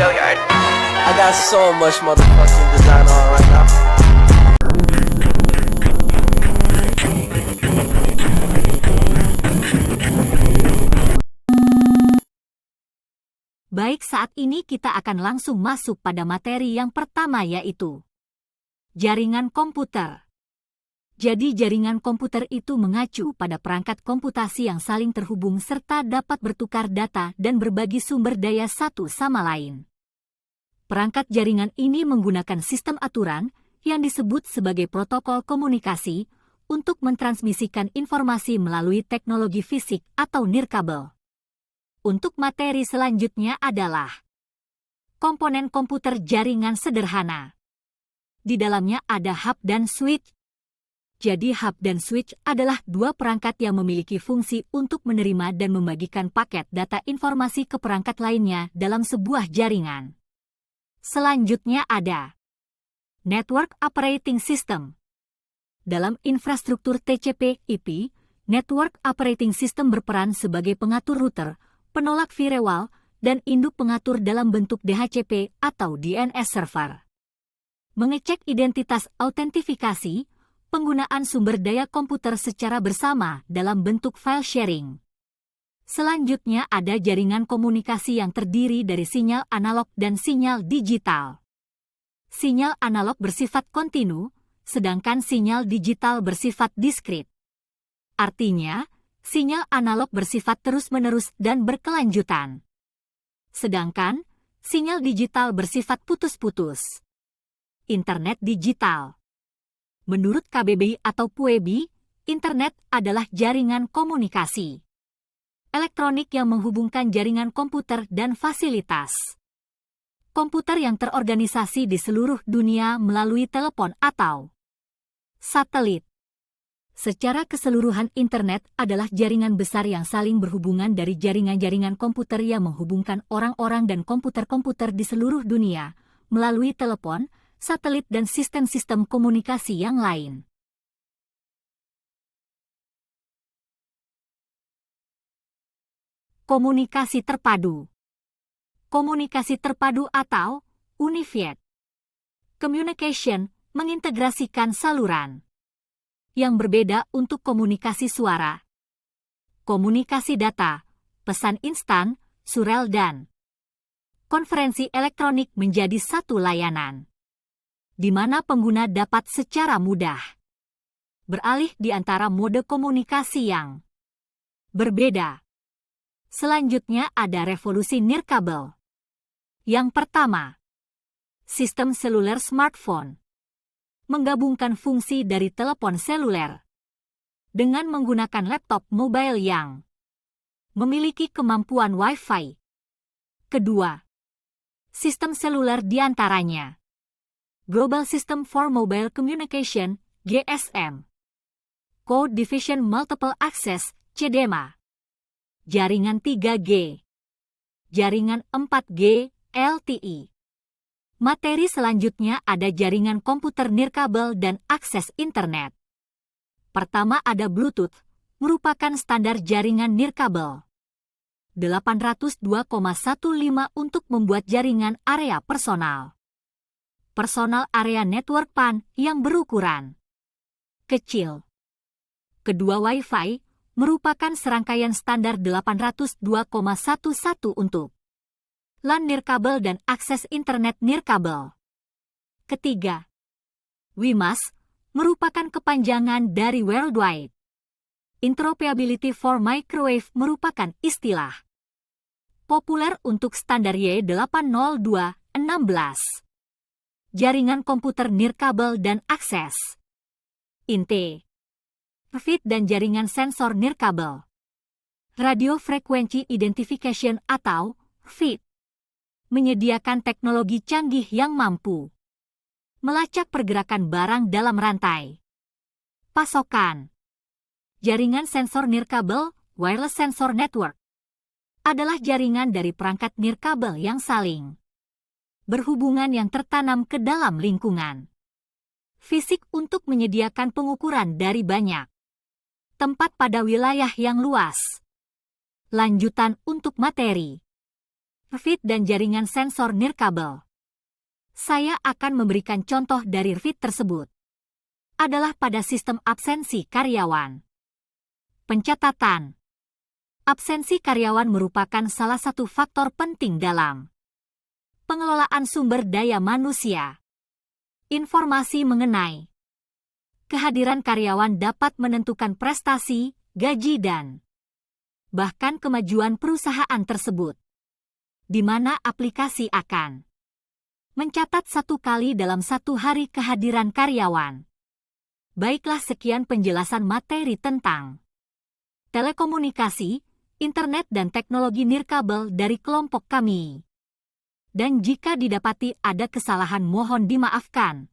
Billiard. I got so much motherfucking design on right now. Baik, saat ini kita akan langsung masuk pada materi yang pertama, yaitu jaringan komputer. Jadi jaringan komputer itu mengacu pada perangkat komputasi yang saling terhubung serta dapat bertukar data dan berbagi sumber daya satu sama lain. Perangkat jaringan ini menggunakan sistem aturan yang disebut sebagai protokol komunikasi untuk mentransmisikan informasi melalui teknologi fisik atau nirkabel. Untuk materi selanjutnya adalah komponen komputer jaringan sederhana. Di dalamnya ada hub dan switch. Jadi hub dan switch adalah dua perangkat yang memiliki fungsi untuk menerima dan membagikan paket data informasi ke perangkat lainnya dalam sebuah jaringan. Selanjutnya ada Network Operating System. Dalam infrastruktur TCP/IP, Network Operating System berperan sebagai pengatur router, penolak firewall, dan induk pengatur dalam bentuk DHCP atau DNS server. Mengecek identitas autentifikasi, penggunaan sumber daya komputer secara bersama dalam bentuk file sharing. Selanjutnya ada jaringan komunikasi yang terdiri dari sinyal analog dan sinyal digital. Sinyal analog bersifat kontinu, sedangkan sinyal digital bersifat diskrit. Artinya, sinyal analog bersifat terus-menerus dan berkelanjutan. Sedangkan, sinyal digital bersifat putus-putus. Internet digital. Menurut KBBI atau PUEBI, internet adalah jaringan komunikasi elektronik yang menghubungkan jaringan komputer dan fasilitas komputer yang terorganisasi di seluruh dunia melalui telepon atau satelit. Secara keseluruhan, internet adalah jaringan besar yang saling berhubungan dari jaringan-jaringan komputer yang menghubungkan orang-orang dan komputer-komputer di seluruh dunia melalui telepon, satelit, dan sistem-sistem komunikasi yang lain. Komunikasi terpadu. Komunikasi terpadu atau Unified Communication mengintegrasikan saluran yang berbeda untuk komunikasi suara, komunikasi data, pesan instan, surel, dan konferensi elektronik menjadi satu layanan, di mana pengguna dapat secara mudah beralih di antara mode komunikasi yang berbeda. Selanjutnya ada revolusi nirkabel. Yang pertama, sistem seluler smartphone menggabungkan fungsi dari telepon seluler dengan menggunakan laptop mobile yang memiliki kemampuan Wi-Fi. Kedua, sistem seluler diantaranya Global System for Mobile Communication, GSM, Code Division Multiple Access, CDMA, jaringan 3G, jaringan 4G, LTE. Materi selanjutnya ada jaringan komputer nirkabel dan akses internet. Pertama ada Bluetooth, merupakan standar jaringan nirkabel 802,15 untuk membuat jaringan area personal. Personal Area Network PAN yang berukuran kecil. Kedua, Wi-Fi merupakan serangkaian standar 802,11 untuk LAN nirkabel dan akses internet nirkabel. Ketiga, WiMAX merupakan kepanjangan dari Worldwide Interoperability for Microwave, merupakan istilah populer untuk standar Y802.16. Jaringan komputer nirkabel dan akses InT, FIT, dan jaringan sensor nirkabel Radio Frequency Identification atau FIT menyediakan teknologi canggih yang mampu melacak pergerakan barang dalam rantai pasokan. Jaringan sensor nirkabel, Wireless Sensor Network, adalah jaringan dari perangkat nirkabel yang saling berhubungan yang tertanam ke dalam lingkungan fisik untuk menyediakan pengukuran dari banyak tempat pada wilayah yang luas. Lanjutan untuk materi RFID dan jaringan sensor nirkabel. Saya akan memberikan contoh dari RFID tersebut. Adalah pada sistem absensi karyawan. Pencatatan. Absensi karyawan merupakan salah satu faktor penting dalam pengelolaan sumber daya manusia. Informasi mengenai kehadiran karyawan dapat menentukan prestasi, gaji dan bahkan kemajuan perusahaan tersebut, di mana aplikasi akan mencatat 1 kali dalam 1 hari kehadiran karyawan. Baiklah, sekian penjelasan materi tentang telekomunikasi, internet dan teknologi nirkabel dari kelompok kami. Dan jika didapati ada kesalahan mohon dimaafkan.